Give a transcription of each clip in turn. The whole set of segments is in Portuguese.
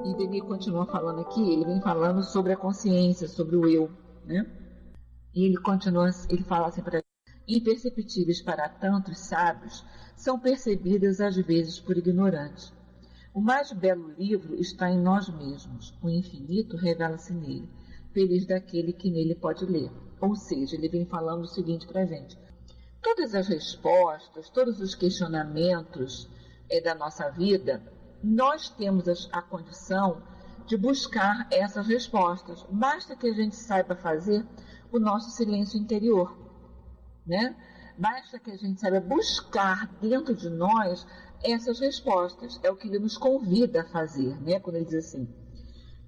E Denis continua falando aqui, ele vem falando sobre a consciência, sobre o eu, né? E ele fala assim para imperceptíveis para tantos sábios, são percebidas às vezes por ignorantes. O mais belo livro está em nós mesmos, o infinito revela-se nele, feliz daquele que nele pode ler. Ou seja, ele vem falando o seguinte para a gente, todas as respostas, todos os questionamentos da nossa vida, nós temos a condição de buscar essas respostas. Basta que a gente saiba fazer o nosso silêncio interior, né? Basta que a gente saiba buscar dentro de nós essas respostas. É o que ele nos convida a fazer, né? Quando ele diz assim,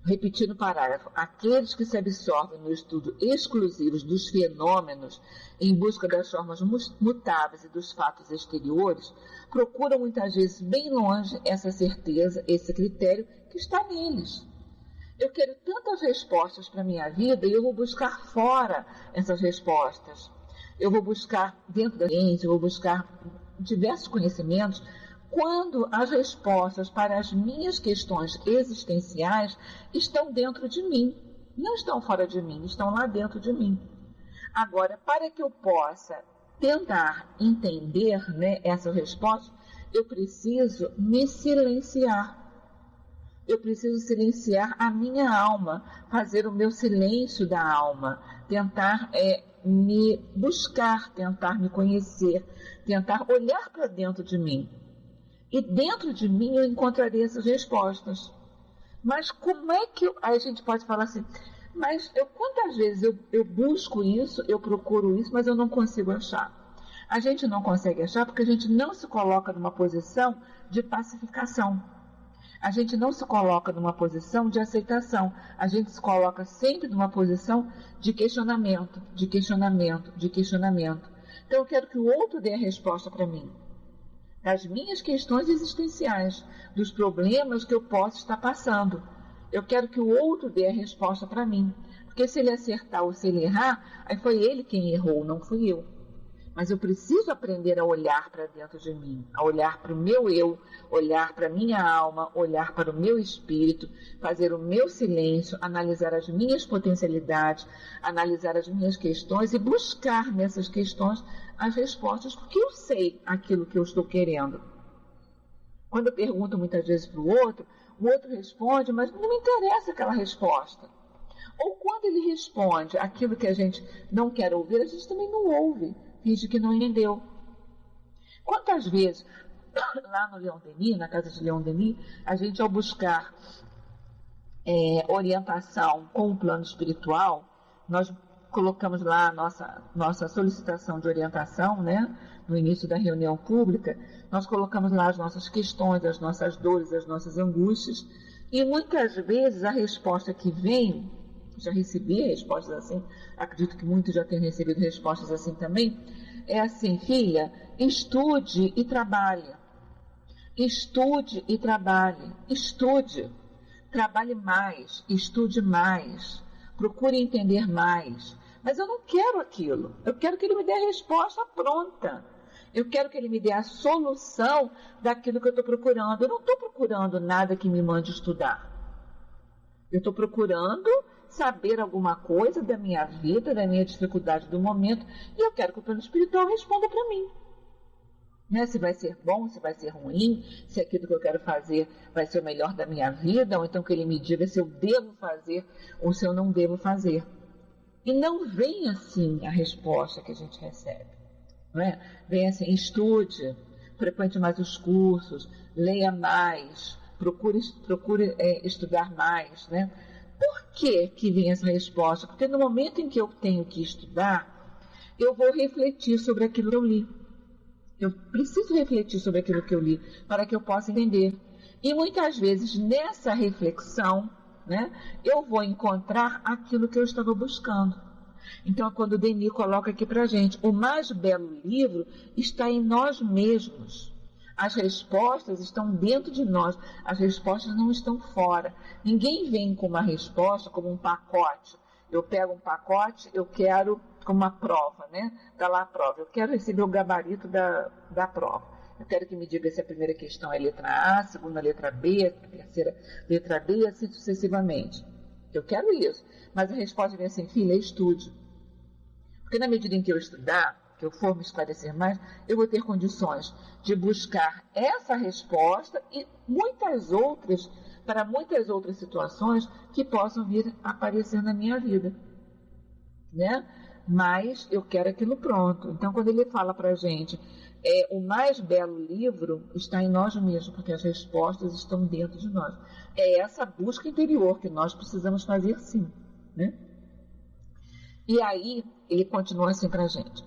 repetindo o parágrafo, aqueles que se absorvem no estudo exclusivo dos fenômenos em busca das formas mutáveis e dos fatos exteriores, procuram muitas vezes bem longe essa certeza, esse critério que está neles. Eu quero tantas respostas para a minha vida e eu vou buscar fora essas respostas. Eu vou buscar dentro da ciência, eu vou buscar diversos conhecimentos, quando as respostas para as minhas questões existenciais estão dentro de mim, não estão fora de mim, estão lá dentro de mim. Agora, para que eu possa tentar entender, né, essas respostas, eu preciso me silenciar. Eu preciso silenciar a minha alma, fazer o meu silêncio da alma, tentar me buscar, tentar me conhecer, tentar olhar para dentro de mim. E dentro de mim eu encontrarei essas respostas. Mas como é que a gente pode falar assim, mas quantas vezes eu busco isso, eu procuro isso, mas eu não consigo achar? A gente não consegue achar porque a gente não se coloca numa posição de pacificação. A gente não se coloca numa posição de aceitação. A gente se coloca sempre numa posição de questionamento, de questionamento, de questionamento. Então eu quero que o outro dê a resposta para mim, das minhas questões existenciais, dos problemas que eu posso estar passando. Eu quero que o outro dê a resposta para mim. Porque se ele acertar ou se ele errar, aí foi ele quem errou, não fui eu. Mas eu preciso aprender a olhar para dentro de mim, a olhar para o meu eu, olhar para a minha alma, olhar para o meu espírito, fazer o meu silêncio, analisar as minhas potencialidades, analisar as minhas questões e buscar nessas questões as respostas, porque eu sei aquilo que eu estou querendo. Quando eu pergunto muitas vezes para o outro responde, mas não me interessa aquela resposta. Ou quando ele responde aquilo que a gente não quer ouvir, a gente também não ouve, finge que não entendeu. Quantas vezes, lá no Leon Denis, na casa de Leon Denis, a gente ao buscar orientação com o plano espiritual, nós colocamos lá a nossa solicitação de orientação, né? No início da reunião pública, nós colocamos lá as nossas questões, as nossas dores, as nossas angústias, e muitas vezes a resposta que vem, já recebi respostas assim, acredito que muitos já tenham recebido respostas assim também, é assim, filha, estude e trabalhe. Estude e trabalhe. Estude. Trabalhe mais, estude mais, procure entender mais. Mas eu não quero aquilo. Eu quero que ele me dê a resposta pronta. Eu quero que ele me dê a solução daquilo que eu estou procurando. Eu não estou procurando nada que me mande estudar. Eu estou procurando saber alguma coisa da minha vida, da minha dificuldade do momento, e eu quero que o plano espiritual responda para mim. Né? Se vai ser bom, se vai ser ruim, se aquilo que eu quero fazer vai ser o melhor da minha vida, ou então que ele me diga se eu devo fazer ou se eu não devo fazer. E não vem assim a resposta que a gente recebe. Não é? Vem assim, estude, frequente mais os cursos, leia mais, procure estudar mais, né? Por que vem essa resposta? Porque no momento em que eu tenho que estudar, eu vou refletir sobre aquilo que eu li. Eu preciso refletir sobre aquilo que eu li para que eu possa entender. E muitas vezes nessa reflexão né, eu vou encontrar aquilo que eu estava buscando. Então, quando o Denis coloca aqui para a gente, o mais belo livro está em nós mesmos. As respostas estão dentro de nós, as respostas não estão fora. Ninguém vem com uma resposta como um pacote. Eu pego um pacote, eu quero, como uma prova, né? Está lá a prova, eu quero receber o gabarito da prova. Eu quero que me diga se a primeira questão é letra A, a segunda letra B, a terceira letra B, e assim sucessivamente. Eu quero isso. Mas a resposta vem assim, filha, estude. Porque na medida em que eu estudar, que eu for me esclarecer mais, eu vou ter condições de buscar essa resposta e muitas outras, para muitas outras situações que possam vir a aparecer na minha vida, né? Mas eu quero aquilo pronto. Então, quando ele fala para a gente, o mais belo livro está em nós mesmos, porque as respostas estão dentro de nós. É essa busca interior que nós precisamos fazer, sim, né? E aí, ele continua assim para a gente.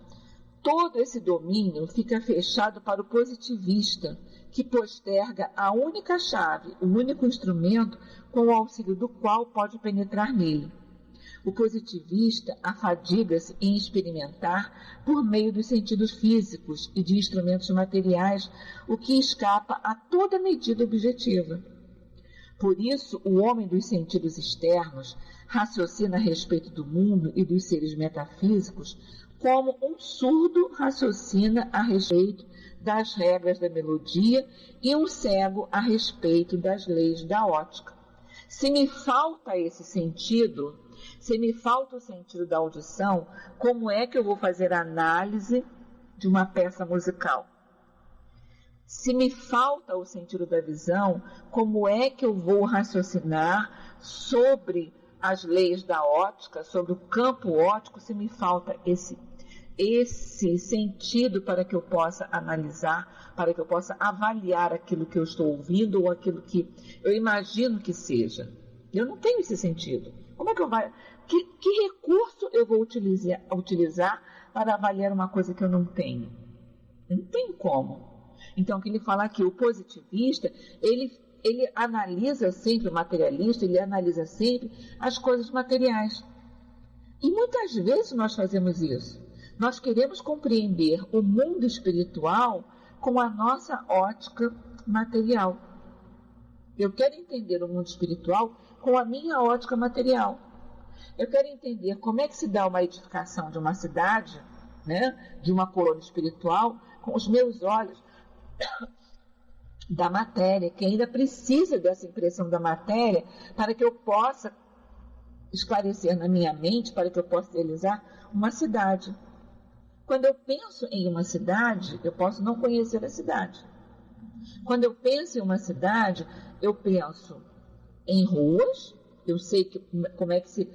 Todo esse domínio fica fechado para o positivista, que posterga a única chave, o único instrumento com o auxílio do qual pode penetrar nele. O positivista afadiga-se em experimentar, por meio dos sentidos físicos e de instrumentos materiais, o que escapa a toda medida objetiva. Por isso, o homem dos sentidos externos raciocina a respeito do mundo e dos seres metafísicos como um surdo raciocina a respeito das regras da melodia e um cego a respeito das leis da ótica. Se me falta esse sentido, se me falta o sentido da audição, como é que eu vou fazer análise de uma peça musical? Se me falta o sentido da visão, como é que eu vou raciocinar sobre as leis da ótica, sobre o campo óptico, se me falta esse sentido para que eu possa analisar, para que eu possa avaliar aquilo que eu estou ouvindo ou aquilo que eu imagino que seja? Eu não tenho esse sentido. Como é que eu vou... Que recurso eu vou utilizar para avaliar uma coisa que eu não tenho? Não tem como. Então, o que ele fala aqui, o positivista, ele analisa sempre, o materialista, ele analisa sempre as coisas materiais. E muitas vezes nós fazemos isso. Nós queremos compreender o mundo espiritual com a nossa ótica material. Eu quero entender o mundo espiritual com a minha ótica material. Eu quero entender como é que se dá uma edificação de uma cidade, né, de uma colônia espiritual, com os meus olhos da matéria, que ainda precisa dessa impressão da matéria para que eu possa esclarecer na minha mente, para que eu possa realizar uma cidade. Quando eu penso em uma cidade, eu posso não conhecer a cidade. Quando eu penso em uma cidade, eu penso em ruas, eu sei como é que se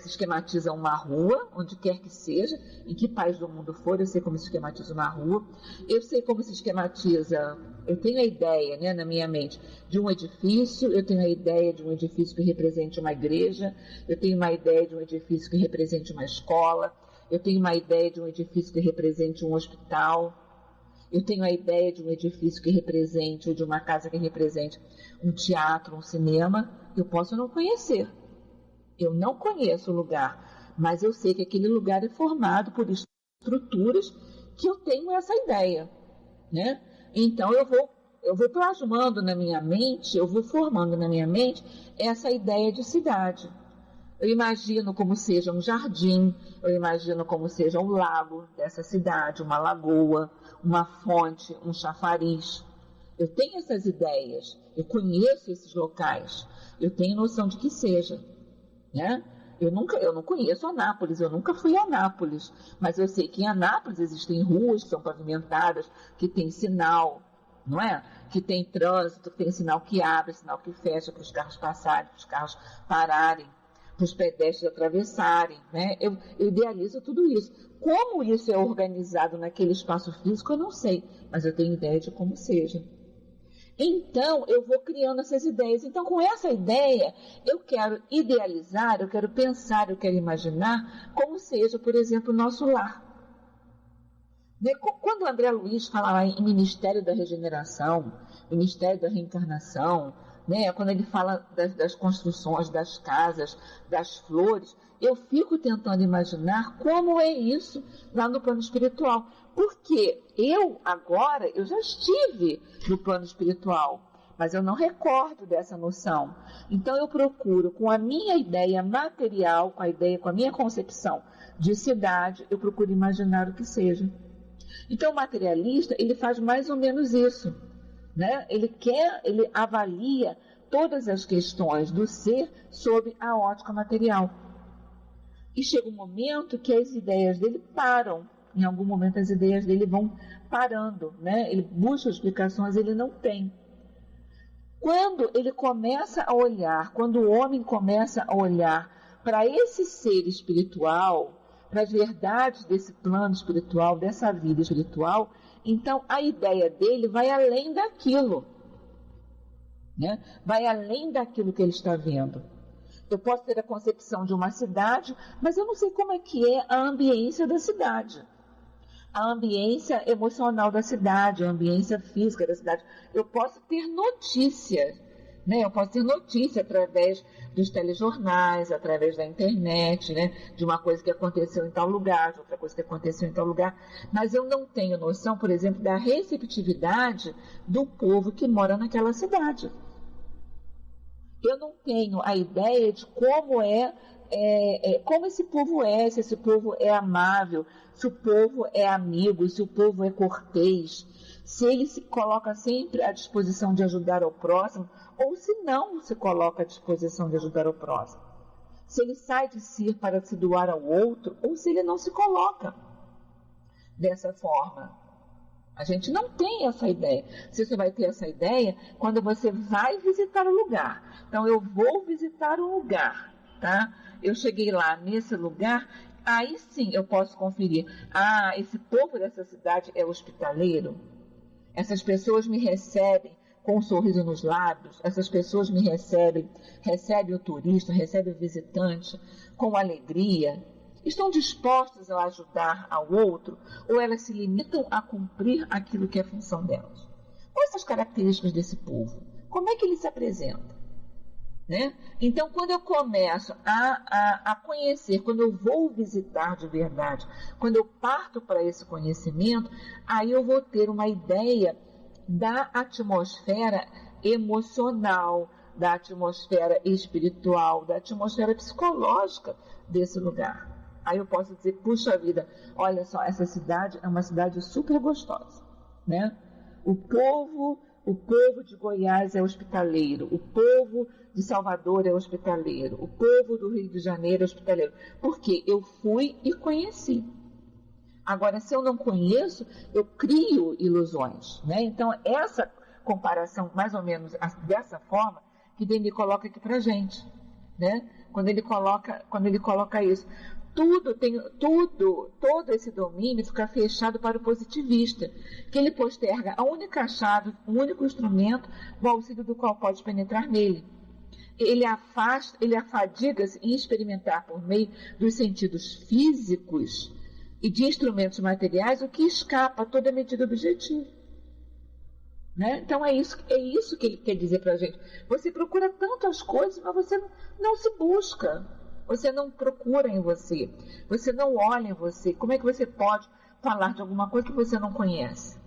esquematiza uma rua, onde quer que seja, em que país do mundo for, eu sei como se esquematiza uma rua, eu sei como se esquematiza, eu tenho a ideia, né, na minha mente de um edifício, eu tenho a ideia de um edifício que represente uma igreja, eu tenho uma ideia de um edifício que represente uma escola, eu tenho uma ideia de um edifício que represente um hospital, eu tenho a ideia de um edifício que represente, ou de uma casa que represente um teatro, um cinema. Eu posso não conhecer. Eu não conheço o lugar, mas eu sei que aquele lugar é formado por estruturas que eu tenho essa ideia, né? Então eu vou plasmando na minha mente, eu vou formando na minha mente essa ideia de cidade. Eu imagino como seja um jardim, eu imagino como seja um lago dessa cidade, uma lagoa, uma fonte, um chafariz. Eu tenho essas ideias, eu conheço esses locais, eu tenho noção de que seja, né? Eu não conheço Anápolis, eu nunca fui a Anápolis, mas eu sei que em Anápolis existem ruas que são pavimentadas, que tem sinal, não é? Que tem trânsito, que tem sinal que abre, sinal que fecha para os carros passarem, para os carros pararem, para os pedestres atravessarem, né? Eu idealizo tudo isso. Como isso é organizado naquele espaço físico, eu não sei, mas eu tenho ideia de como seja. Então, eu vou criando essas ideias. Então, com essa ideia, eu quero idealizar, eu quero pensar, eu quero imaginar como seja, por exemplo, o nosso lar. Quando o André Luiz fala lá em Ministério da Regeneração, Ministério da Reencarnação, né? Quando ele fala das construções, das casas, das flores, eu fico tentando imaginar como é isso lá no plano espiritual. Porque eu já estive no plano espiritual, mas eu não recordo dessa noção. Então eu procuro, com a minha ideia material, com a minha concepção de cidade, eu procuro imaginar o que seja. Então o materialista, ele faz mais ou menos isso, né? Ele avalia todas as questões do ser sob a ótica material. E chega um momento que as ideias dele param. Em algum momento as ideias dele vão parando, né? Ele busca explicações, ele não tem. Quando ele começa a olhar, quando o homem começa a olhar para esse ser espiritual, para as verdades desse plano espiritual, dessa vida espiritual, então a ideia dele vai além daquilo, né? Vai além daquilo que ele está vendo. Eu posso ter a concepção de uma cidade, mas eu não sei como é que é a ambiência da cidade. A ambiência emocional da cidade, a ambiência física da cidade. Eu posso ter notícias, né? Eu posso ter notícia através dos telejornais, através da internet, né? De uma coisa que aconteceu em tal lugar, de outra coisa que aconteceu em tal lugar. Mas eu não tenho noção, por exemplo, da receptividade do povo que mora naquela cidade. Eu não tenho a ideia de como como esse povo é, se esse povo é amável, se o povo é amigo, se o povo é cortês, se ele se coloca sempre à disposição de ajudar ao próximo, ou se não se coloca à disposição de ajudar ao próximo. Se ele sai de si para se doar ao outro, ou se ele não se coloca dessa forma. A gente não tem essa ideia. Você só vai ter essa ideia quando você vai visitar o lugar. Então, eu vou visitar um lugar, tá? Eu cheguei lá nesse lugar, aí sim eu posso conferir. Ah, esse povo dessa cidade é hospitaleiro? Essas pessoas me recebem com um sorriso nos lábios, essas pessoas me recebem o turista, recebem o visitante com alegria. Estão dispostas a ajudar ao outro ou elas se limitam a cumprir aquilo que é função delas? Quais são as características desse povo? Como é que ele se apresenta? Né? Então, quando eu começo a conhecer, quando eu vou visitar de verdade, quando eu parto para esse conhecimento, aí eu vou ter uma ideia da atmosfera emocional, da atmosfera espiritual, da atmosfera psicológica desse lugar. Aí eu posso dizer, puxa vida, olha só, essa cidade é uma cidade super gostosa, né? O povo de Goiás é hospitaleiro, o povo de Salvador é hospitaleiro, o povo do Rio de Janeiro é hospitaleiro. Porque eu fui e conheci. Agora, se eu não conheço, eu crio ilusões, né? Então, essa comparação, mais ou menos dessa forma, que Denis coloca aqui pra gente, né? Quando ele coloca isso. Todo esse domínio fica fechado para o positivista, que ele posterga a única chave, o único instrumento, o auxílio do qual pode penetrar nele. Ele afadiga-se em experimentar por meio dos sentidos físicos e de instrumentos materiais o que escapa a toda medida objetiva. Né? Então é isso que ele quer dizer para a gente. Você procura tantas coisas, mas você não se busca. Você não procura em você, você não olha em você. Como é que você pode falar de alguma coisa que você não conhece?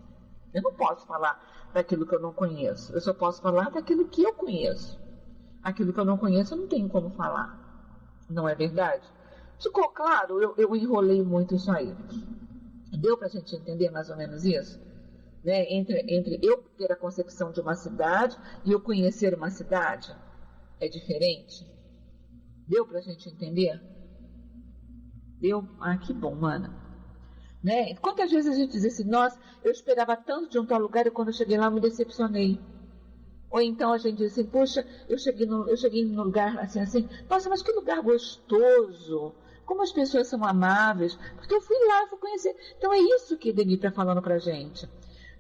Eu não posso falar daquilo que eu não conheço, eu só posso falar daquilo que eu conheço. Aquilo que eu não conheço eu não tenho como falar, não é verdade? Ficou claro? Eu enrolei muito isso aí. Deu para a gente entender mais ou menos isso? Né? Entre eu ter a concepção de uma cidade e eu conhecer uma cidade, é diferente? Deu pra gente entender? Deu? Ah, que bom, mana. Né? Quantas vezes a gente diz assim, nossa, eu esperava tanto de um tal lugar e quando eu cheguei lá eu me decepcionei. Ou então a gente diz assim, puxa, eu cheguei num lugar assim, nossa, mas que lugar gostoso. Como as pessoas são amáveis. Porque eu fui lá, fui conhecer. Então é isso que Denis está falando pra gente.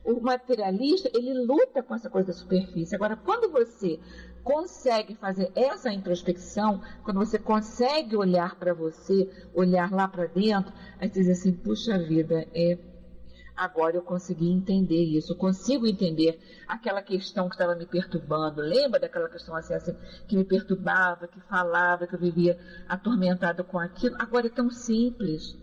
O materialista, ele luta com essa coisa da superfície. Agora, quando você consegue fazer essa introspecção, quando você consegue olhar para você, olhar lá para dentro, aí você diz assim, puxa vida, Agora eu consegui entender isso, eu consigo entender aquela questão que estava me perturbando. Lembra daquela questão assim, que me perturbava, que falava, que eu vivia atormentada com aquilo? Agora é tão simples,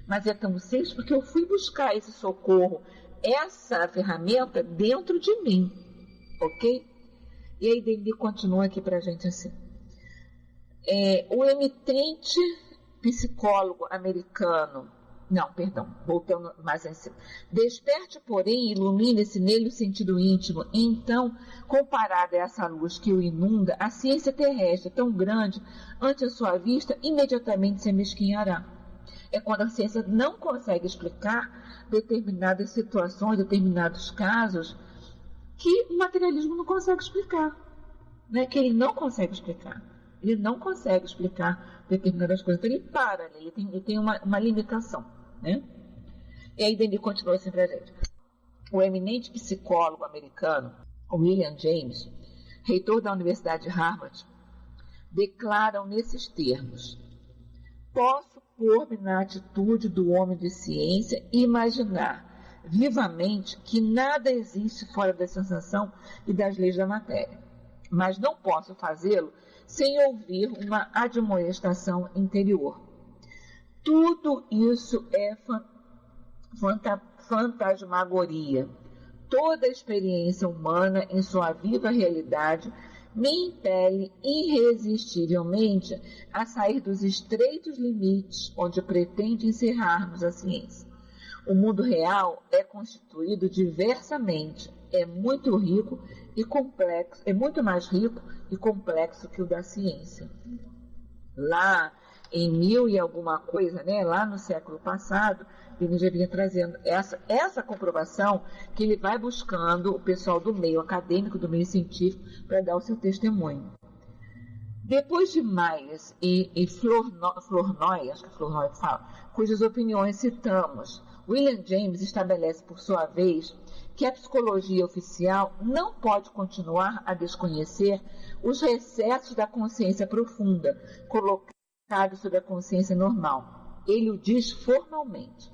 mas é tão simples porque eu fui buscar esse socorro, essa ferramenta dentro de mim, ok? E aí ele continua aqui para a gente assim. O emitente psicólogo americano, voltando mais em cima. Desperte, porém, e ilumine-se nele o sentido íntimo. Então, comparada a essa luz que o inunda, a ciência terrestre, tão grande, ante a sua vista, imediatamente se amesquinhará. É quando a ciência não consegue explicar determinadas situações, determinados casos, que o materialismo não consegue explicar. Né? Que ele não consegue explicar. Ele não consegue explicar determinadas coisas. Então, ele para, ele tem uma limitação. Né? E aí ele continua assim para a gente. O eminente psicólogo americano, William James, reitor da Universidade de Harvard, declaram nesses termos: posso pôr-me na atitude do homem de ciência e imaginar vivamente que nada existe fora da sensação e das leis da matéria, mas não posso fazê-lo sem ouvir uma admoestação interior. Tudo isso é fantasmagoria. Toda a experiência humana em sua viva realidade me impele irresistivelmente a sair dos estreitos limites onde pretende encerrar-nos a ciência. O mundo real é constituído diversamente, é muito rico e complexo, é muito mais rico e complexo que o da ciência. Lá em 1000 e alguma coisa, né, lá no século passado, ele já vinha trazendo essa comprovação que ele vai buscando o pessoal do meio acadêmico, do meio científico, para dar o seu testemunho. Depois de Myers e Flournoy, acho que é Flournoy que fala, cujas opiniões citamos, William James estabelece, por sua vez, que a psicologia oficial não pode continuar a desconhecer os recessos da consciência profunda, colocados sobre a consciência normal. Ele o diz formalmente.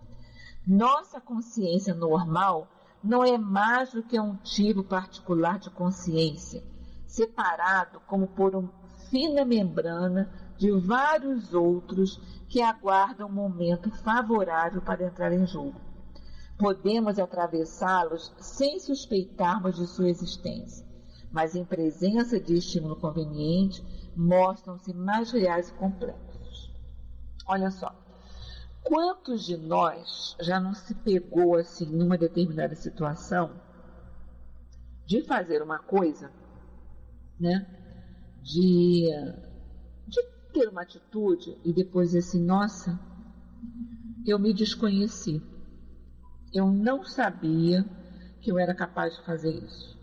Nossa consciência normal não é mais do que um tipo particular de consciência, separado como por uma fina membrana de vários outros que aguardam um momento favorável para entrar em jogo. Podemos atravessá-los sem suspeitarmos de sua existência, mas em presença de estímulo conveniente, mostram-se mais reais e complexos. Olha só, quantos de nós já não se pegou assim numa determinada situação de fazer uma coisa, né? De ter uma atitude e depois dizer assim, nossa, eu me desconheci. Eu não sabia que eu era capaz de fazer isso.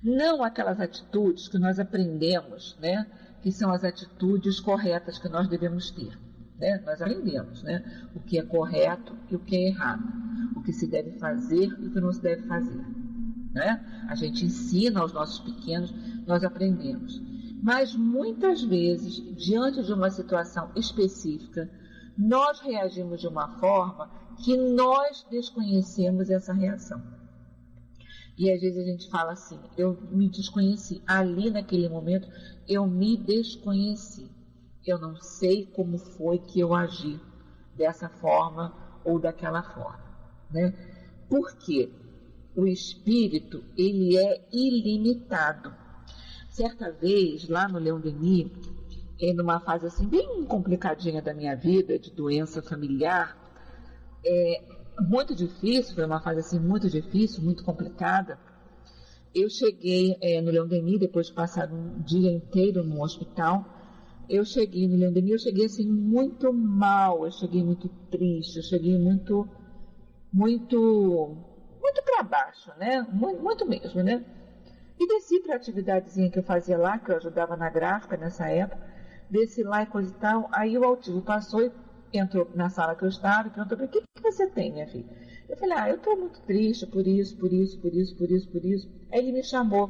Não aquelas atitudes que nós aprendemos, né? Que são as atitudes corretas que nós devemos ter. Né? Nós aprendemos, né? O que é correto e o que é errado. O que se deve fazer e o que não se deve fazer. Né? A gente ensina aos nossos pequenos, nós aprendemos. Mas muitas vezes, diante de uma situação específica, nós reagimos de uma forma que nós desconhecemos essa reação. E às vezes a gente fala assim, eu me desconheci. Ali naquele momento, eu me desconheci. Eu não sei como foi que eu agi dessa forma ou daquela forma. Né? Por quê? O espírito, ele é ilimitado. Certa vez, lá no Leon Denis, numa fase assim bem complicadinha da minha vida, de doença familiar, muito difícil, foi uma fase assim muito difícil, muito complicada. Eu cheguei no Leon Denis, depois de passar um dia inteiro no hospital, eu cheguei no Leon Denis, eu cheguei assim muito mal, eu cheguei muito triste, eu cheguei muito para baixo, né? Muito mesmo, né? E desci para a atividadezinha que eu fazia lá, que eu ajudava na gráfica nessa época, desci lá e coisa e tal, aí o altivo passou e entrou na sala que eu estava e perguntou: o que você tem, minha filha? Eu falei: eu estou muito triste por isso. Aí ele me chamou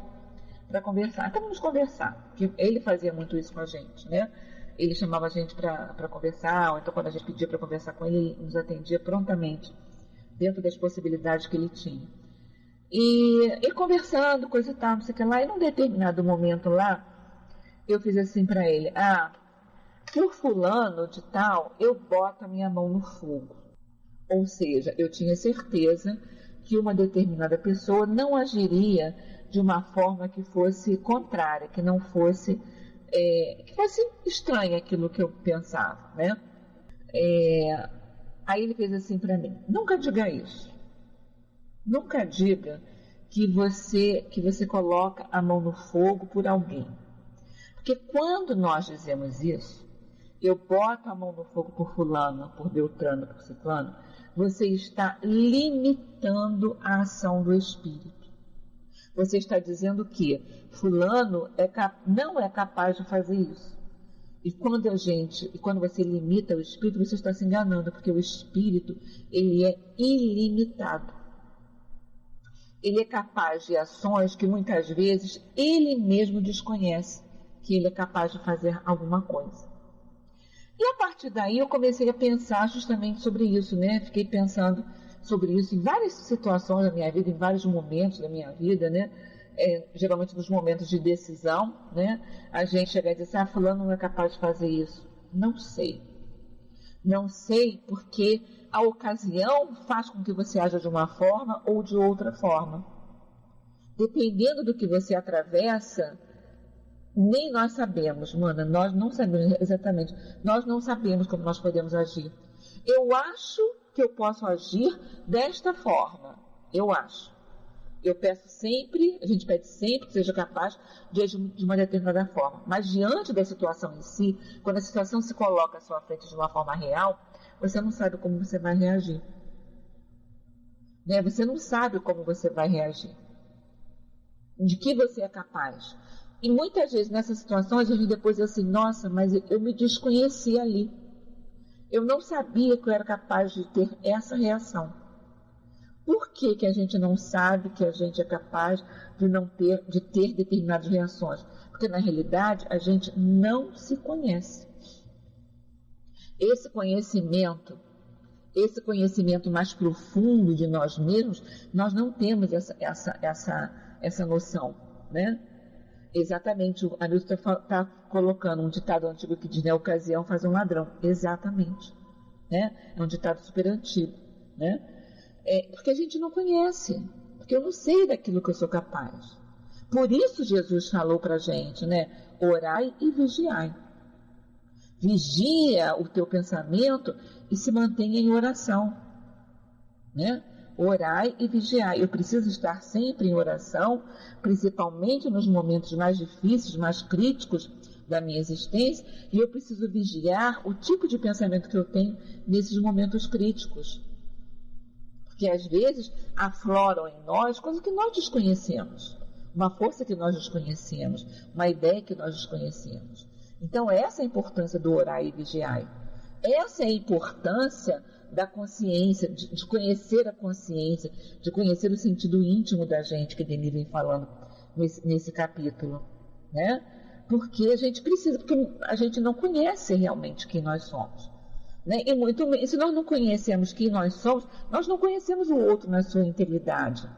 para conversar. Então vamos conversar, porque ele fazia muito isso com a gente, né? Ele chamava a gente para conversar, ou então quando a gente pedia para conversar com ele, ele nos atendia prontamente dentro das possibilidades que ele tinha. E conversando, coisa e tal, não sei o que lá, e num determinado momento lá, eu fiz assim para ele: por fulano de tal, eu boto a minha mão no fogo. Ou seja, eu tinha certeza que uma determinada pessoa não agiria de uma forma que fosse contrária, que não fosse, que fosse estranha aquilo que eu pensava, né? Aí ele fez assim para mim: nunca diga isso. Nunca diga que você coloca a mão no fogo por alguém. Porque quando nós dizemos isso, eu boto a mão no fogo por fulano, por Beltrano, por Ciclano, você está limitando a ação do Espírito. Você está dizendo que fulano não é capaz de fazer isso. E quando você limita o Espírito, você está se enganando, porque o Espírito, ele é ilimitado. Ele é capaz de ações que muitas vezes ele mesmo desconhece que ele é capaz de fazer alguma coisa. E a partir daí eu comecei a pensar justamente sobre isso, né? Fiquei pensando sobre isso em várias situações da minha vida, em vários momentos da minha vida, né? Geralmente nos momentos de decisão, né? A gente chega e diz: fulano não é capaz de fazer isso. Não sei. Não sei porque a ocasião faz com que você haja de uma forma ou de outra forma. Dependendo do que você atravessa, nem nós sabemos, mana, nós não sabemos exatamente, nós não sabemos como nós podemos agir. Eu acho que eu posso agir desta forma, eu acho. Eu peço sempre, a gente pede sempre que seja capaz de agir de uma determinada forma. Mas diante da situação em si, quando a situação se coloca à sua frente de uma forma real, você não sabe como você vai reagir. Né? Você não sabe como você vai reagir. De que você é capaz. E muitas vezes nessas situações a gente depois diz assim: nossa, mas eu me desconheci ali. Eu não sabia que eu era capaz de ter essa reação. Por que que a gente não sabe que a gente é capaz de ter determinadas reações? Porque na realidade a gente não se conhece. Esse conhecimento mais profundo de nós mesmos, nós não temos essa noção, né? Exatamente, a Nilton está colocando um ditado antigo que diz: né, ocasião faz um ladrão. Exatamente, né? É um ditado super antigo, né? Porque a gente não conhece, porque eu não sei daquilo que eu sou capaz. Por isso Jesus falou para a gente, né? Orai e vigiai. Vigia o teu pensamento e se mantenha em oração, né? Orai e vigiai. Eu preciso estar sempre em oração, principalmente nos momentos mais difíceis, mais críticos da minha existência, e eu preciso vigiar o tipo de pensamento que eu tenho nesses momentos críticos. Porque às vezes afloram em nós coisas que nós desconhecemos, uma força que nós desconhecemos, uma ideia que nós desconhecemos. Então essa é a importância do orar e vigiar. Essa é a importância da consciência, de conhecer a consciência, de conhecer o sentido íntimo da gente, que Denis vem falando nesse capítulo, né? Porque a gente precisa, porque a gente não conhece realmente quem nós somos. Né? E muito, se nós não conhecemos quem nós somos, nós não conhecemos o outro na sua integridade.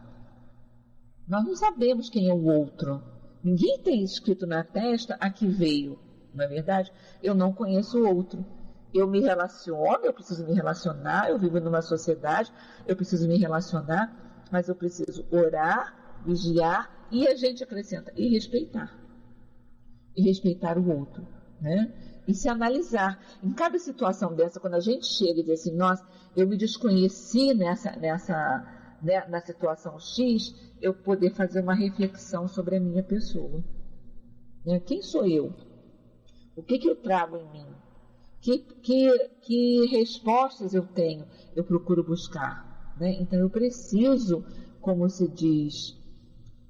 Nós não sabemos quem é o outro. Ninguém tem escrito na testa: aqui veio, não é verdade? Eu não conheço o outro. Eu me relaciono, eu preciso me relacionar, eu vivo numa sociedade, eu preciso me relacionar, mas eu preciso orar, vigiar, e a gente acrescenta, e respeitar. E respeitar o outro, né? E se analisar. Em cada situação dessa, quando a gente chega e diz assim: nossa, eu me desconheci na situação X, eu poder fazer uma reflexão sobre a minha pessoa. Né? Quem sou eu? O que eu trago em mim? Que respostas eu tenho, eu procuro buscar, né? Então eu preciso, como se diz,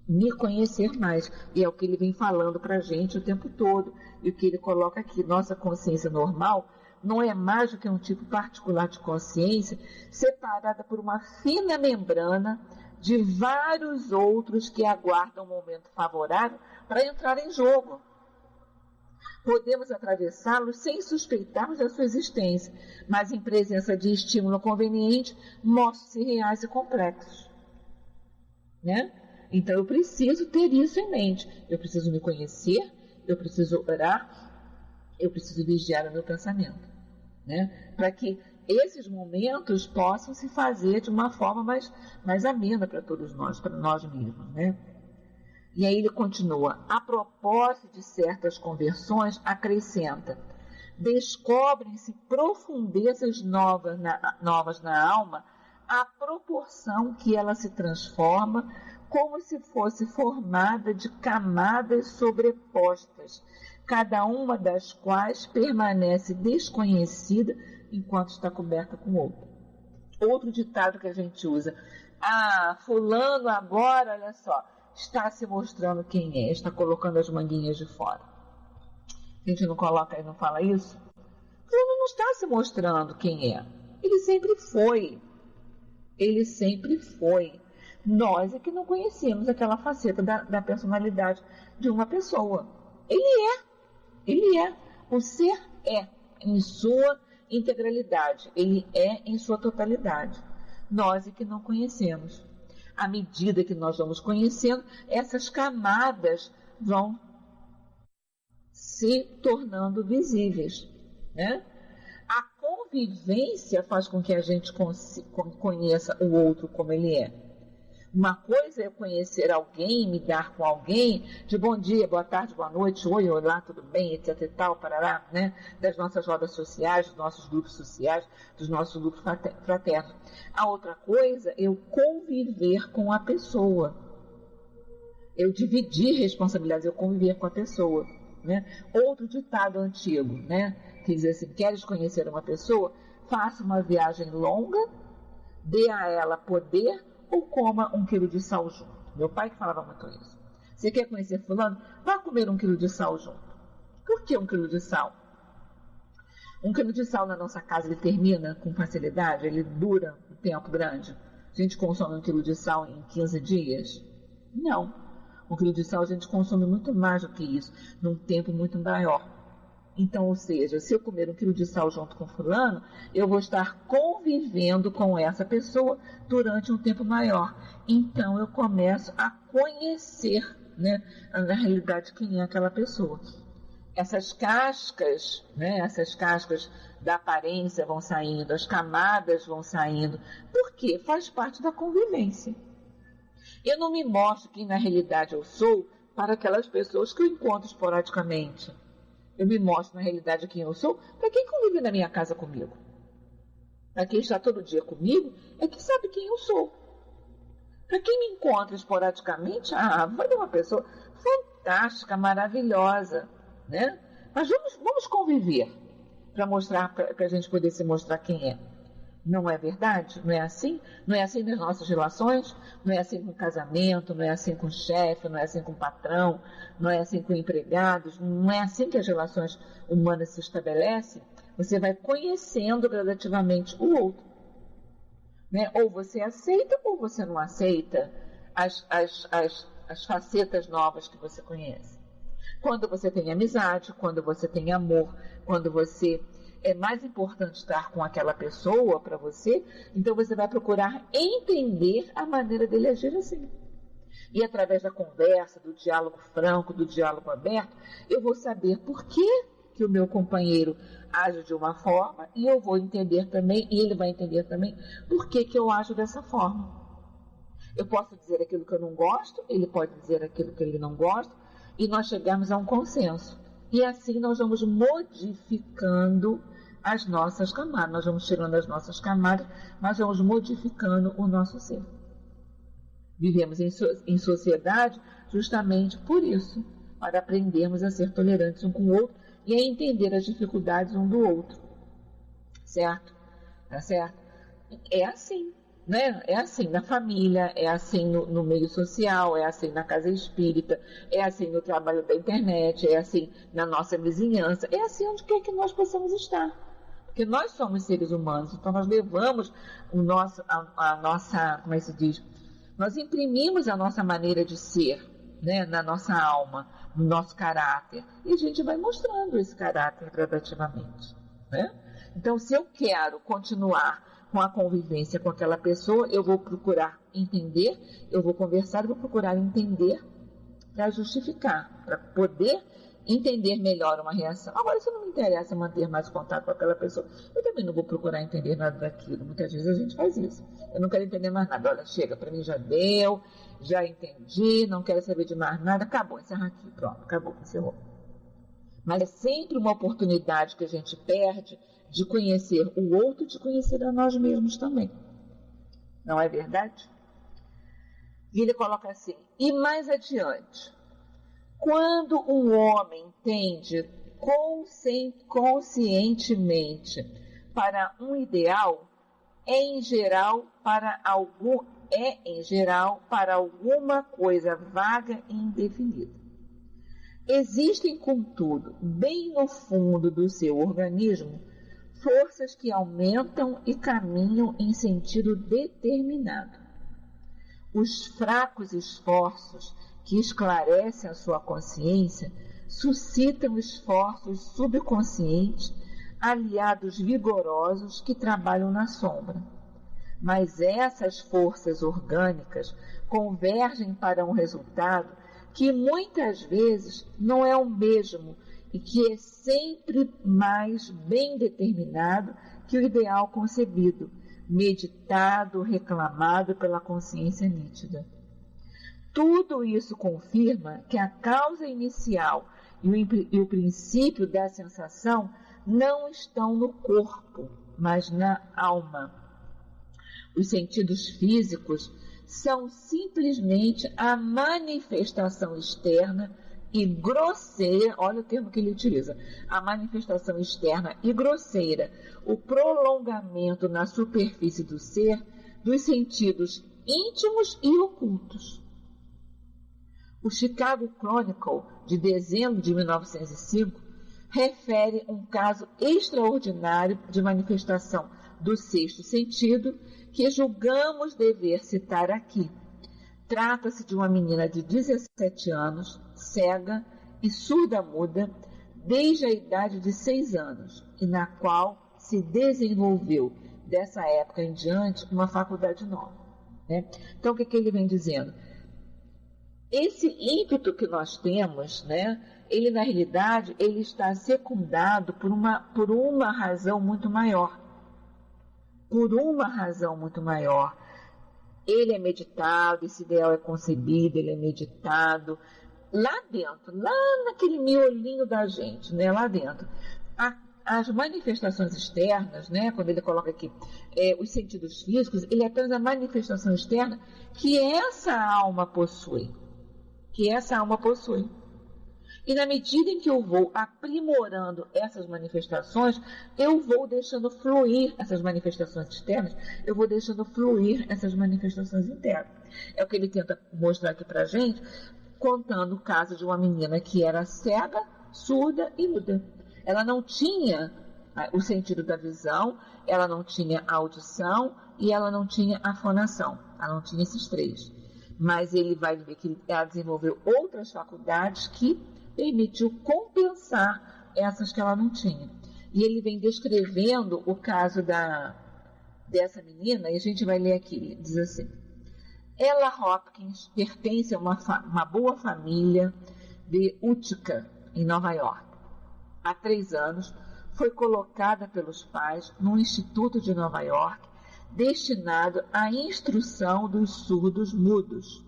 me conhecer mais, e é o que ele vem falando para a gente o tempo todo, e o que ele coloca aqui: nossa consciência normal não é mais do que um tipo particular de consciência, separada por uma fina membrana de vários outros que aguardam um momento favorável para entrar em jogo. Podemos atravessá-los sem suspeitarmos da sua existência, mas em presença de estímulo conveniente, mostram-se reais e complexos. Né? Então eu preciso ter isso em mente. Eu preciso me conhecer, eu preciso orar, eu preciso vigiar o meu pensamento. Né? Para que esses momentos possam se fazer de uma forma mais amena para todos nós, para nós mesmos. Né? E aí ele continua, a propósito de certas conversões, acrescenta, descobrem-se profundezas novas na alma à proporção que ela se transforma, como se fosse formada de camadas sobrepostas, cada uma das quais permanece desconhecida enquanto está coberta com outra. Outro ditado que a gente usa, fulano agora, olha só, está se mostrando quem é, está colocando as manguinhas de fora. A gente não coloca e não fala isso? Fulano não está se mostrando quem é. Ele sempre foi. Ele sempre foi. Nós é que não conhecemos aquela faceta da personalidade de uma pessoa. Ele é. O ser é em sua integralidade. Ele é em sua totalidade. Nós é que não conhecemos. À medida que nós vamos conhecendo, essas camadas vão se tornando visíveis. Né? A convivência faz com que a gente conheça o outro como ele é. Uma coisa é conhecer alguém, me dar com alguém, de bom dia, boa tarde, boa noite, oi, olá, tudo bem, etc e tal, parará, né? Das nossas rodas sociais, dos nossos grupos sociais, dos nossos grupos fraternos. A outra coisa é eu conviver com a pessoa. Eu dividir responsabilidades, eu conviver com a pessoa. Né? Outro ditado antigo, né? Que diz assim, queres conhecer uma pessoa? Faça uma viagem longa, dê a ela poder ou coma 1 quilo de sal junto. Meu pai que falava muito isso. Você quer conhecer fulano? Vá comer 1 quilo de sal junto. Por que 1 quilo de sal? 1 quilo de sal na nossa casa, ele termina com facilidade? Ele dura um tempo grande? A gente consome 1 quilo de sal em 15 dias? Não. 1 quilo de sal a gente consome muito mais do que isso, num tempo muito maior. Então, ou seja, se eu comer 1 quilo de sal junto com fulano, eu vou estar convivendo com essa pessoa durante um tempo maior. Então, eu começo a conhecer, né, na realidade, quem é aquela pessoa. Essas cascas, né, essas cascas da aparência vão saindo, as camadas vão saindo. Por quê? Faz parte da convivência. Eu não me mostro quem na realidade eu sou para aquelas pessoas que eu encontro esporadicamente. Eu me mostro na realidade quem eu sou para quem convive na minha casa comigo. Para quem está todo dia comigo é que sabe quem eu sou. Para quem me encontra esporadicamente, vai ser uma pessoa fantástica, maravilhosa, né? Mas vamos conviver para mostrar, para a gente poder se mostrar quem é. Não é verdade? Não é assim? Não é assim nas nossas relações? Não é assim com o casamento? Não é assim com o chefe? Não é assim com o patrão? Não é assim com empregados? Não é assim que as relações humanas se estabelecem? Você vai conhecendo gradativamente o outro. Né? Ou você aceita ou você não aceita as facetas novas que você conhece. Quando você tem amizade, quando você tem amor, quando você... é mais importante estar com aquela pessoa para você, então você vai procurar entender a maneira dele agir assim. E através da conversa, do diálogo franco, do diálogo aberto, eu vou saber por que o meu companheiro age de uma forma e eu vou entender também, e ele vai entender também, por que eu ajo dessa forma. Eu posso dizer aquilo que eu não gosto, ele pode dizer aquilo que ele não gosta, e nós chegamos a um consenso. E assim nós vamos modificando as nossas camadas. Nós vamos tirando as nossas camadas, mas vamos modificando o nosso ser. Vivemos em sociedade justamente por isso, para aprendermos a ser tolerantes um com o outro e a entender as dificuldades um do outro. Certo? Tá certo? É assim. Né? É assim na família, é assim no meio social, é assim na casa espírita, é assim no trabalho da internet, é assim na nossa vizinhança, é assim onde quer que nós possamos estar. Porque nós somos seres humanos, então nós levamos a nossa, como é que se diz? Nós imprimimos a nossa maneira de ser né, na nossa alma, no nosso caráter, e a gente vai mostrando esse caráter gradativamente, né? Então, se eu quero continuar com a convivência com aquela pessoa, eu vou procurar entender, eu vou conversar, eu vou procurar entender para justificar, para poder entender melhor uma reação. Agora, se não me interessa manter mais contato com aquela pessoa, eu também não vou procurar entender nada daquilo. Muitas vezes a gente faz isso. Eu não quero entender mais nada. Olha, chega, para mim já deu, já entendi, não quero saber de mais nada, acabou, encerra aqui, pronto, acabou, encerrou. Mas é sempre uma oportunidade que a gente perde de conhecer o outro e de conhecer a nós mesmos também. Não é verdade? E ele coloca assim, e mais adiante, quando um homem tende conscientemente para um ideal, é em geral para alguma coisa vaga e indefinida. Existem, contudo, bem no fundo do seu organismo, forças que aumentam e caminham em sentido determinado. Os fracos esforços que esclarecem a sua consciência suscitam esforços subconscientes, aliados vigorosos que trabalham na sombra. Mas essas forças orgânicas convergem para um resultado que muitas vezes não é o mesmo e que é sempre mais bem determinado que o ideal concebido, meditado, reclamado pela consciência nítida. Tudo isso confirma que a causa inicial e o princípio da sensação não estão no corpo, mas na alma. Os sentidos físicos são simplesmente a manifestação externa e grosseira, olha o termo que ele utiliza, a manifestação externa e grosseira, o prolongamento na superfície do ser dos sentidos íntimos e ocultos. O Chicago Chronicle, de dezembro de 1905, refere um caso extraordinário de manifestação do sexto sentido que julgamos dever citar aqui. Trata-se de uma menina de 17 anos, cega e surda-muda, desde a idade de 6 anos, e na qual se desenvolveu, dessa época em diante, uma faculdade nova. Né? Então, o que ele vem dizendo? Esse ímpeto que nós temos, né, ele na realidade ele está secundado por uma razão muito maior. Por uma razão muito maior. Ele é meditado, esse ideal é concebido, ele é meditado. Lá dentro, lá naquele miolinho da gente, né, lá dentro. As manifestações externas, né, quando ele coloca aqui os sentidos físicos, ele é apenas a manifestação externa que essa alma possui. E na medida em que eu vou aprimorando essas manifestações, eu vou deixando fluir essas manifestações externas, eu vou deixando fluir essas manifestações internas. É o que ele tenta mostrar aqui pra gente, contando o caso de uma menina que era cega, surda e muda. Ela não tinha o sentido da visão, ela não tinha a audição e ela não tinha a fonação. Ela não tinha esses três. Mas ele vai ver que ela desenvolveu outras faculdades que permitiu compensar essas que ela não tinha. E ele vem descrevendo o caso dessa menina, e a gente vai ler aqui, ele diz assim: Ella Hopkins pertence a uma boa família de Utica, em Nova York. Há 3 anos, foi colocada pelos pais num instituto de Nova York destinado à instrução dos surdos mudos.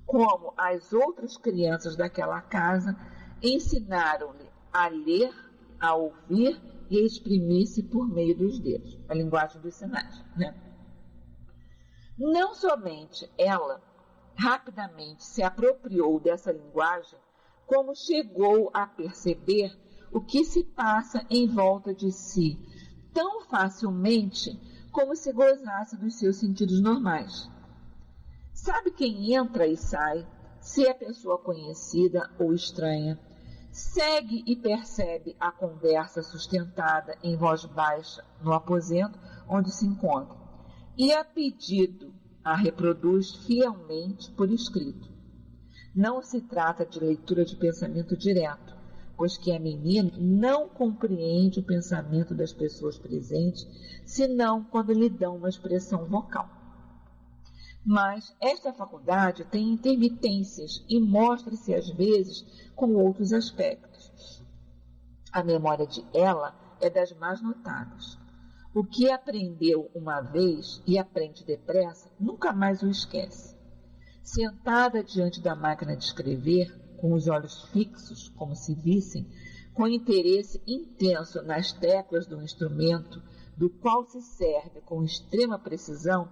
Como as outras crianças daquela casa, ensinaram-lhe a ler, a ouvir e a exprimir-se por meio dos dedos, a linguagem dos sinais, né? Não somente ela rapidamente se apropriou dessa linguagem, como chegou a perceber o que se passa em volta de si tão facilmente como se gozasse dos seus sentidos normais. Sabe quem entra e sai, se é pessoa conhecida ou estranha, segue e percebe a conversa sustentada em voz baixa no aposento onde se encontra, e a pedido a reproduz fielmente por escrito. Não se trata de leitura de pensamento direto, pois que a menina não compreende o pensamento das pessoas presentes, senão quando lhe dão uma expressão vocal. Mas esta faculdade tem intermitências e mostra-se às vezes com outros aspectos. A memória de ela é das mais notáveis. O que aprendeu uma vez e aprende depressa, nunca mais o esquece. Sentada diante da máquina de escrever, com os olhos fixos, como se vissem, com interesse intenso nas teclas do instrumento, do qual se serve com extrema precisão,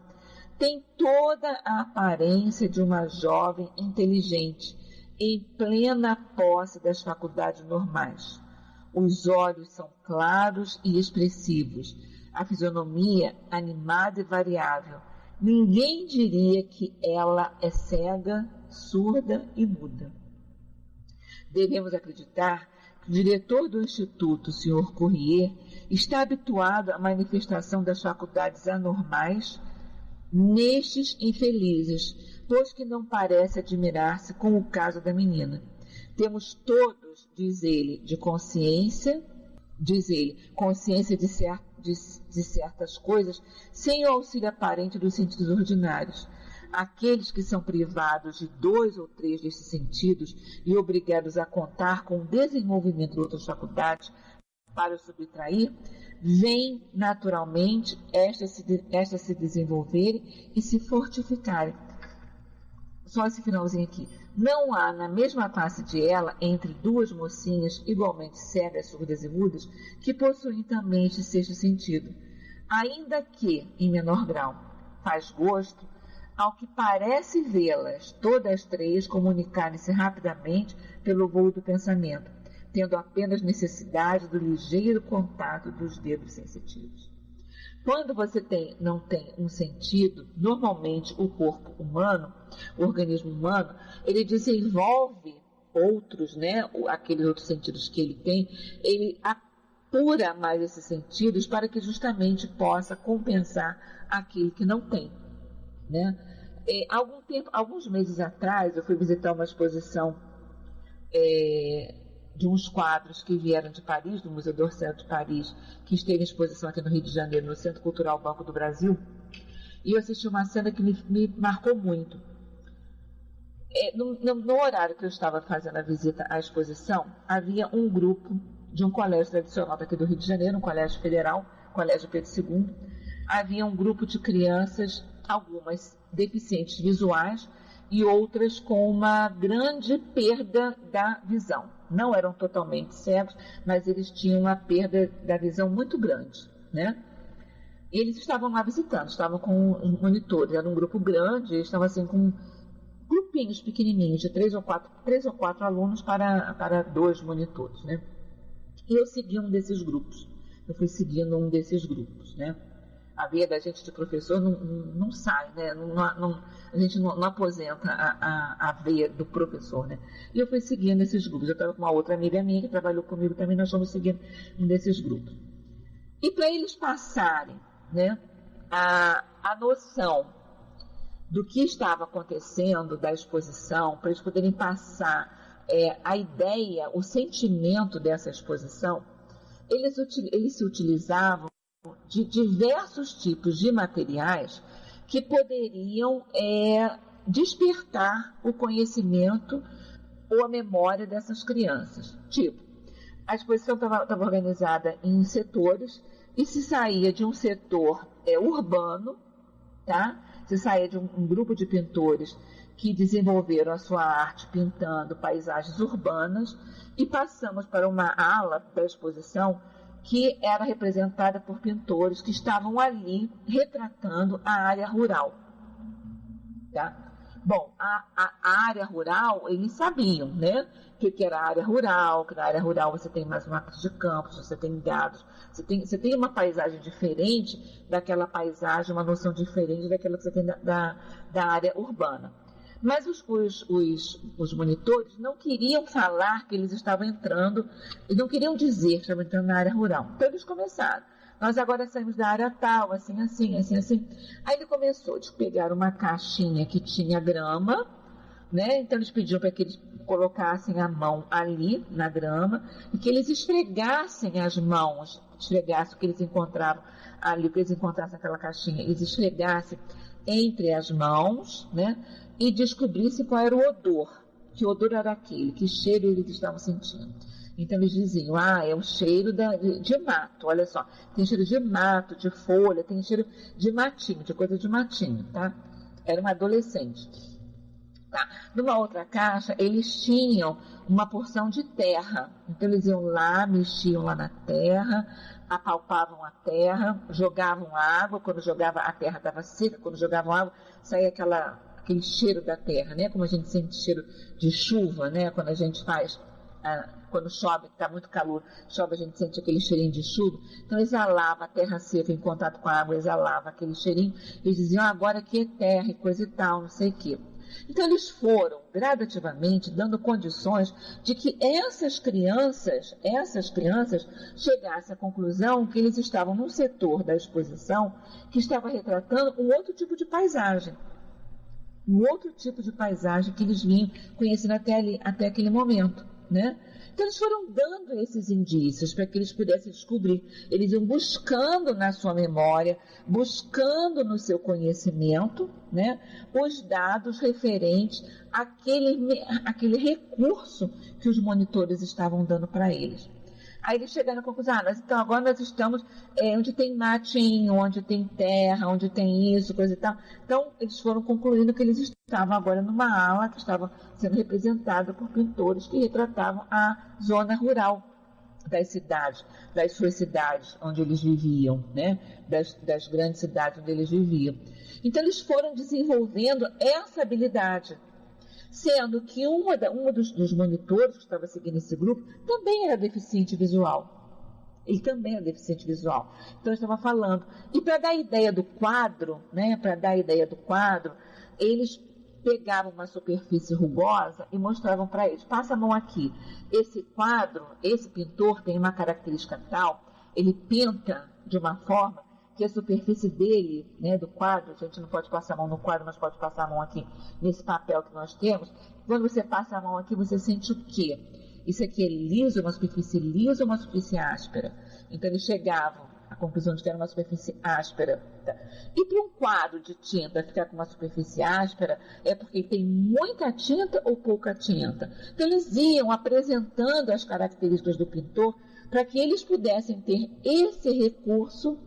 tem toda a aparência de uma jovem inteligente, em plena posse das faculdades normais. Os olhos são claros e expressivos, a fisionomia animada e variável. Ninguém diria que ela é cega, surda e muda. Devemos acreditar que o diretor do Instituto, Sr. Courrier, está habituado à manifestação das faculdades anormais nestes infelizes, pois que não parece admirar-se com o caso da menina. Temos todos, diz ele, consciência de certas coisas, sem o auxílio aparente dos sentidos ordinários. Aqueles que são privados de 2 ou 3 desses sentidos e obrigados a contar com o desenvolvimento de outras faculdades para o subtrair, veem naturalmente estas se desenvolverem e se fortificarem. Só esse finalzinho aqui. Não há na mesma classe de ela, entre duas mocinhas igualmente cegas, surdas e mudas, que possuem também este sexto sentido, ainda que em menor grau. Faz gosto, ao que parece vê-las, todas três, comunicarem-se rapidamente pelo voo do pensamento, tendo apenas necessidade do ligeiro contato dos dedos sensitivos. Quando você não tem um sentido, normalmente o corpo humano, o organismo humano, ele desenvolve outros, aqueles outros sentidos que ele tem, ele apura mais esses sentidos para que justamente possa compensar aquilo que não tem, Alguns meses atrás, eu fui visitar uma exposição de uns quadros que vieram de Paris, do Museu d'Orsay de Paris, que esteve em exposição aqui no Rio de Janeiro, no Centro Cultural Banco do Brasil, e eu assisti uma cena que me marcou muito. No horário que eu estava fazendo a visita à exposição, havia um grupo de um colégio tradicional daqui do Rio de Janeiro, um colégio federal, Colégio Pedro II. Havia um grupo de crianças, algumas deficientes visuais e outras com uma grande perda da visão. Não eram totalmente cegos, mas eles tinham uma perda da visão muito grande, E eles estavam lá visitando, estavam com os monitores, era um grupo grande, eles estavam assim com grupinhos pequenininhos, de 3 ou 4 alunos para 2 monitores, E eu segui um desses grupos, A veia da gente de professor não sai, a gente não aposenta a veia do professor, E eu fui seguindo esses grupos. Eu estava com uma outra amiga minha que trabalhou comigo também, nós fomos seguindo um desses grupos. E para eles passarem, a noção do que estava acontecendo, da exposição, para eles poderem passar a ideia, o sentimento dessa exposição, eles se utilizavam de diversos tipos de materiais que poderiam despertar o conhecimento ou a memória dessas crianças. Tipo, a exposição estava organizada em setores e se saía de um setor urbano, Se saía de um grupo de pintores que desenvolveram a sua arte pintando paisagens urbanas e passamos para uma ala da exposição que era representada por pintores que estavam ali retratando a área rural. Bom, a área rural, eles sabiam, que era a área rural, que na área rural você tem mais mapas de campos, você tem gados, você tem uma paisagem diferente daquela paisagem, uma noção diferente daquela que você tem da área urbana. Mas os monitores não queriam falar que eles estavam entrando, e não queriam dizer que estavam entrando na área rural. Então eles começaram. Nós agora saímos da área tal, assim. Aí ele começou de pegar uma caixinha que tinha grama, né? Então eles pediam para que eles colocassem a mão ali na grama e que eles esfregassem as mãos, esfregassem o que eles encontravam ali, o que eles encontrassem naquela caixinha, eles esfregassem entre as mãos, né? E descobrissem qual era o odor, que odor era aquele, que cheiro eles estavam sentindo. Então eles diziam, é o cheiro de mato, olha só, tem cheiro de mato, de folha, tem cheiro de matinho, de coisa de matinho, tá? Era uma adolescente. Tá. Numa outra caixa, eles tinham uma porção de terra. Então, eles iam lá, mexiam lá na terra, apalpavam a terra, jogavam água. Quando jogava, a terra estava seca. Quando jogavam água, saía aquele cheiro da terra, né? Como a gente sente cheiro de chuva, né? Quando a gente faz, quando chove, está muito calor, chove, a gente sente aquele cheirinho de chuva. Então, exalava a terra seca em contato com a água, exalava aquele cheirinho. Eles diziam, agora aqui é terra e coisa e tal, não sei o quê. Então, eles foram gradativamente dando condições de que essas crianças chegassem à conclusão que eles estavam num setor da exposição que estava retratando um outro tipo de paisagem. Um outro tipo de paisagem que eles vinham conhecendo até aquele momento, né? Então, eles foram dando esses indícios para que eles pudessem descobrir. Eles iam buscando na sua memória, buscando no seu conhecimento, né, os dados referentes àquele recurso que os monitores estavam dando para eles. Aí eles chegaram à conclusão, então agora nós estamos onde tem matinho, onde tem terra, onde tem isso, coisa e tal. Então, eles foram concluindo que eles estavam agora numa ala que estava sendo representada por pintores que retratavam a zona rural das cidades, das suas cidades onde eles viviam, né? Das grandes cidades onde eles viviam. Então, eles foram desenvolvendo essa habilidade, sendo que um dos monitores que estava seguindo esse grupo também era deficiente visual. Ele também era deficiente visual. Então, eu estava falando. E para dar a ideia do quadro, né, eles pegavam uma superfície rugosa e mostravam para eles. Passa a mão aqui. Esse quadro, esse pintor tem uma característica tal, ele pinta de uma forma que a superfície dele, né, do quadro, a gente não pode passar a mão no quadro, mas pode passar a mão aqui nesse papel que nós temos. Quando você passa a mão aqui, você sente o quê? Isso aqui é liso, uma superfície lisa ou uma superfície áspera? Então, eles chegavam à conclusão de que era uma superfície áspera. Tá? E para um quadro de tinta ficar com uma superfície áspera, é porque ele tem muita tinta ou pouca tinta. Então, eles iam apresentando as características do pintor para que eles pudessem ter esse recurso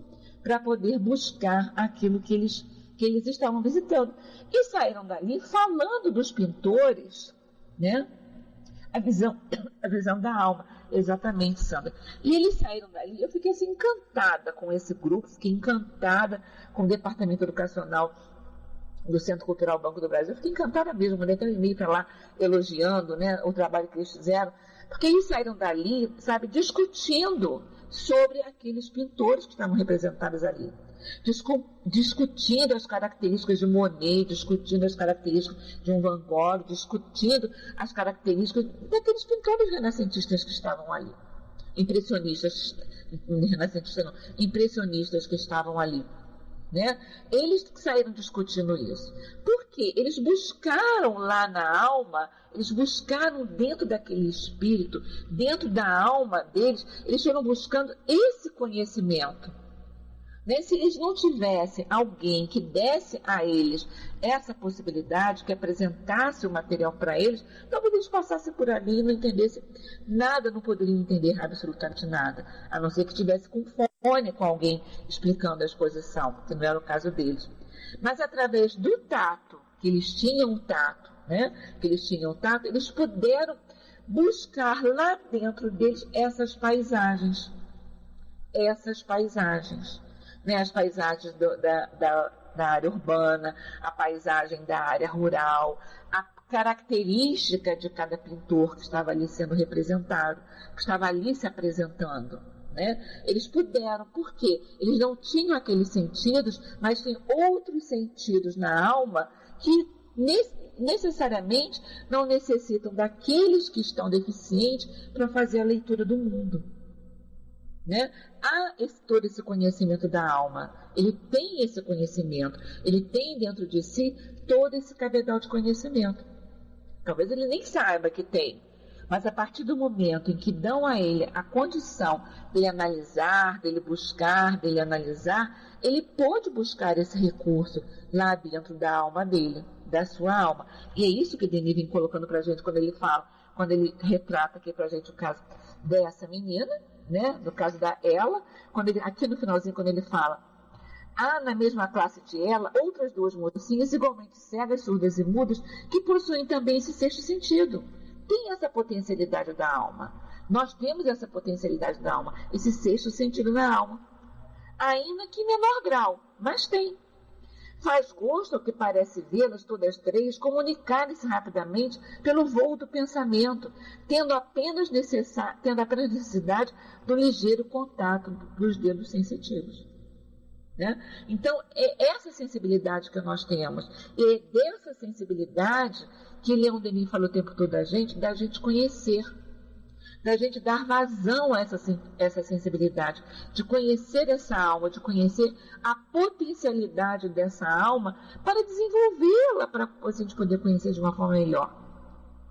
para poder buscar aquilo que eles estavam visitando. E saíram dali falando dos pintores, né? A visão da alma, exatamente, Sandra. E eles saíram dali, eu fiquei assim encantada com esse grupo, fiquei encantada com o Departamento Educacional do Centro Cultural Banco do Brasil. Eu fiquei encantada mesmo, mandei até um e-mail para lá elogiando, né, o trabalho que eles fizeram, porque eles saíram dali, sabe, discutindo sobre aqueles pintores que estavam representados ali. Discutindo as características de Monet, discutindo as características de um Van Gogh, discutindo as características daqueles pintores renascentistas que estavam ali. Impressionistas que estavam ali. Né? Eles saíram discutindo isso. Por quê? Eles buscaram lá na alma, eles buscaram dentro daquele espírito, dentro da alma deles, eles foram buscando esse conhecimento. Né? Se eles não tivessem alguém que desse a eles essa possibilidade, que apresentasse o material para eles, talvez eles passassem por ali e não entendessem nada, não poderiam entender absolutamente nada, a não ser que tivesse com fone com alguém explicando a exposição, que não era o caso deles. Mas através do tato, que eles tinham o tato, né? Eles puderam buscar lá dentro deles essas paisagens. Né, as paisagens da área urbana, a paisagem da área rural, a característica de cada pintor que estava ali sendo representado, que estava ali se apresentando. Né? Eles puderam, porque eles não tinham aqueles sentidos, mas têm outros sentidos na alma que necessariamente não necessitam daqueles que estão deficientes para fazer a leitura do mundo. Né? Há todo esse conhecimento da alma, ele tem esse conhecimento, ele tem dentro de si todo esse cabedal de conhecimento. Talvez ele nem saiba que tem. Mas a partir do momento em que dão a ele a condição dele analisar, dele buscar, dele analisar, ele pode buscar esse recurso lá dentro da alma dele, da sua alma. E é isso que Denis vem colocando para a gente quando ele fala, quando ele retrata aqui para a gente o caso dessa menina, né? No caso da Ela, quando ele, aqui no finalzinho, quando ele fala: há na mesma classe de Ela outras duas mocinhas igualmente cegas, surdas e mudas que possuem também esse sexto sentido. Tem essa potencialidade da alma. Nós temos essa potencialidade da alma, esse sexto sentido na alma. Ainda que em menor grau, mas tem. Faz gosto ao que parece vê-las todas três comunicarem-se rapidamente pelo voo do pensamento, tendo apenas necessidade do ligeiro contato dos dedos sensitivos. Né? Então, é essa sensibilidade que nós temos. E é dessa sensibilidade que Leon Denis falou o tempo todo da gente conhecer, da gente dar vazão a essa sensibilidade, de conhecer essa alma, de conhecer a potencialidade dessa alma para desenvolvê-la, para a gente poder conhecer de uma forma melhor,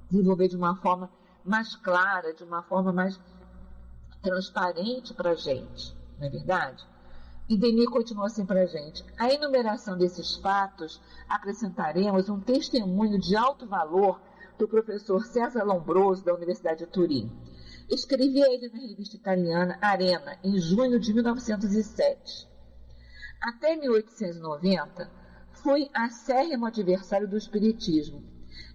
desenvolver de uma forma mais clara, de uma forma mais transparente para a gente, não é verdade? E Denis continua assim para a gente: a enumeração desses fatos acrescentaremos um testemunho de alto valor do professor César Lombroso, da Universidade de Turim. Escrevia ele na revista italiana Arena, em junho de 1907. Até 1890, foi acérrimo adversário do espiritismo.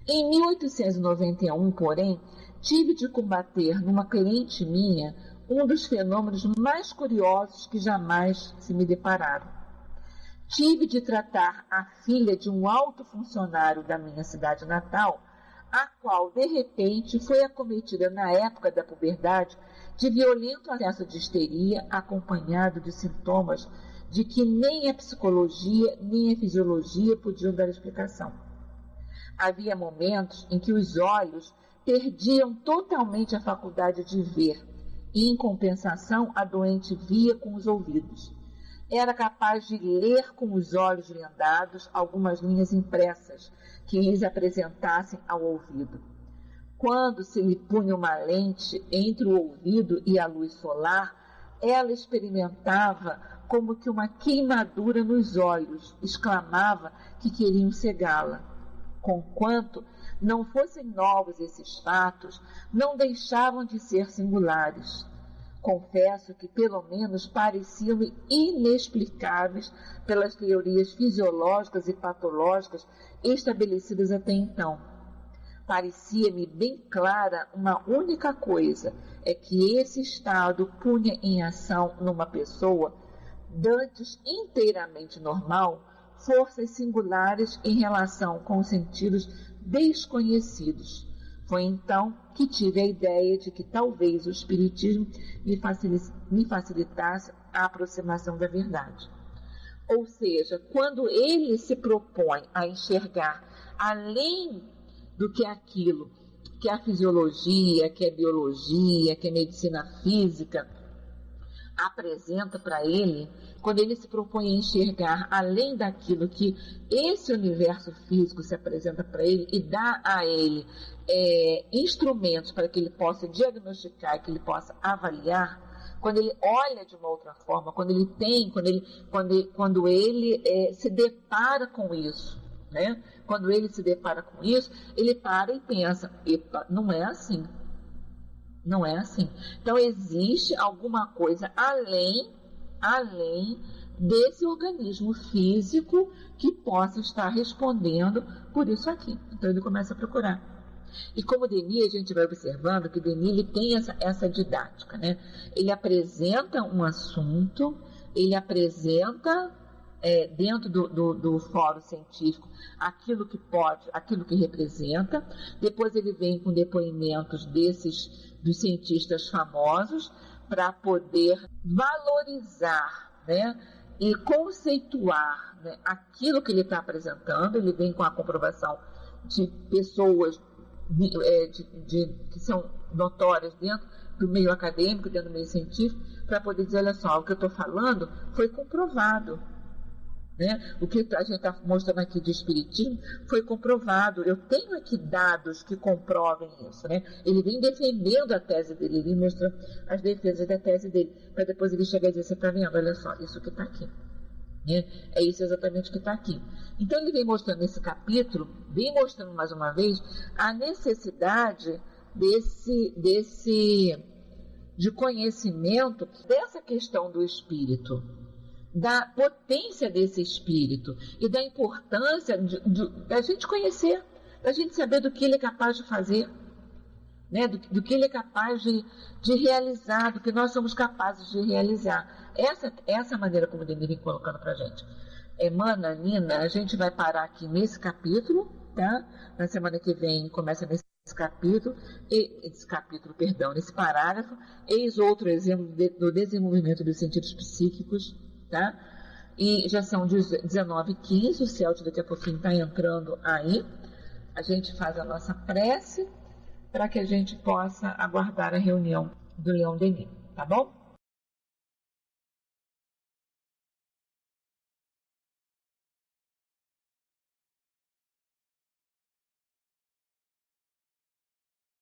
Em 1891, porém, tive de combater numa cliente minha um dos fenômenos mais curiosos que jamais se me depararam. Tive de tratar a filha de um alto funcionário da minha cidade natal, a qual, de repente, foi acometida na época da puberdade de violento acesso de histeria, acompanhado de sintomas de que nem a psicologia nem a fisiologia podiam dar explicação. Havia momentos em que os olhos perdiam totalmente a faculdade de ver, e, em compensação, a doente via com os ouvidos. Era capaz de ler com os olhos vendados algumas linhas impressas que lhes apresentassem ao ouvido. Quando se lhe punha uma lente entre o ouvido e a luz solar, ela experimentava como que uma queimadura nos olhos, exclamava que queriam cegá-la. Conquanto não fossem novos esses fatos, não deixavam de ser singulares. Confesso que pelo menos pareciam-me inexplicáveis pelas teorias fisiológicas e patológicas estabelecidas até então. Parecia-me bem clara uma única coisa, é que esse estado punha em ação numa pessoa, dantes inteiramente normal, forças singulares em relação com os sentidos desconhecidos. Foi então que tive a ideia de que talvez o espiritismo me facilitasse a aproximação da verdade. Ou seja, quando ele se propõe a enxergar além do que aquilo que a fisiologia, que a biologia, que a medicina física apresenta para ele, quando ele se propõe a enxergar além daquilo que esse universo físico se apresenta para ele e dá a ele instrumentos para que ele possa diagnosticar, que ele possa avaliar, quando ele olha de uma outra forma, quando ele se depara com isso, né? Quando ele se depara com isso, ele para e pensa: epa, não é assim. Não é assim. Então, existe alguma coisa além desse organismo físico que possa estar respondendo por isso aqui. Então, ele começa a procurar. E como Denis, a gente vai observando que Denis ele tem essa didática, né? Ele apresenta um assunto, ele apresenta dentro do fórum científico aquilo que pode, aquilo que representa. Depois ele vem com depoimentos dos cientistas famosos para poder valorizar, né, e conceituar, né, aquilo que ele está apresentando. Ele vem com a comprovação de pessoas que são notórias dentro do meio acadêmico, dentro do meio científico, para poder dizer: olha só, o que eu estou falando foi comprovado. né? O que a gente está mostrando aqui de espiritismo foi comprovado. Eu tenho aqui dados que comprovem isso, né? Ele vem defendendo a tese dele, ele mostra as defesas da tese dele, para depois ele chegar e dizer: você está vendo? Olha só, isso que está aqui. É isso exatamente que está aqui. Então ele vem mostrando nesse capítulo, vem mostrando mais uma vez a necessidade de conhecimento dessa questão do espírito, da potência desse espírito e da importância da gente conhecer, da gente saber do que ele é capaz de fazer, né? do que ele é capaz de realizar, do que nós somos capazes de realizar. Essa maneira como ele vem colocando para a gente. Mana, Nina, a gente vai parar aqui nesse capítulo, tá? Na semana que vem começa nesse nesse parágrafo. Eis outro exemplo do desenvolvimento dos sentidos psíquicos, tá? E já são 19h15, o Celso daqui a pouquinho está entrando aí. A gente faz a nossa prece para que a gente possa aguardar a reunião do Leon Denis, tá bom?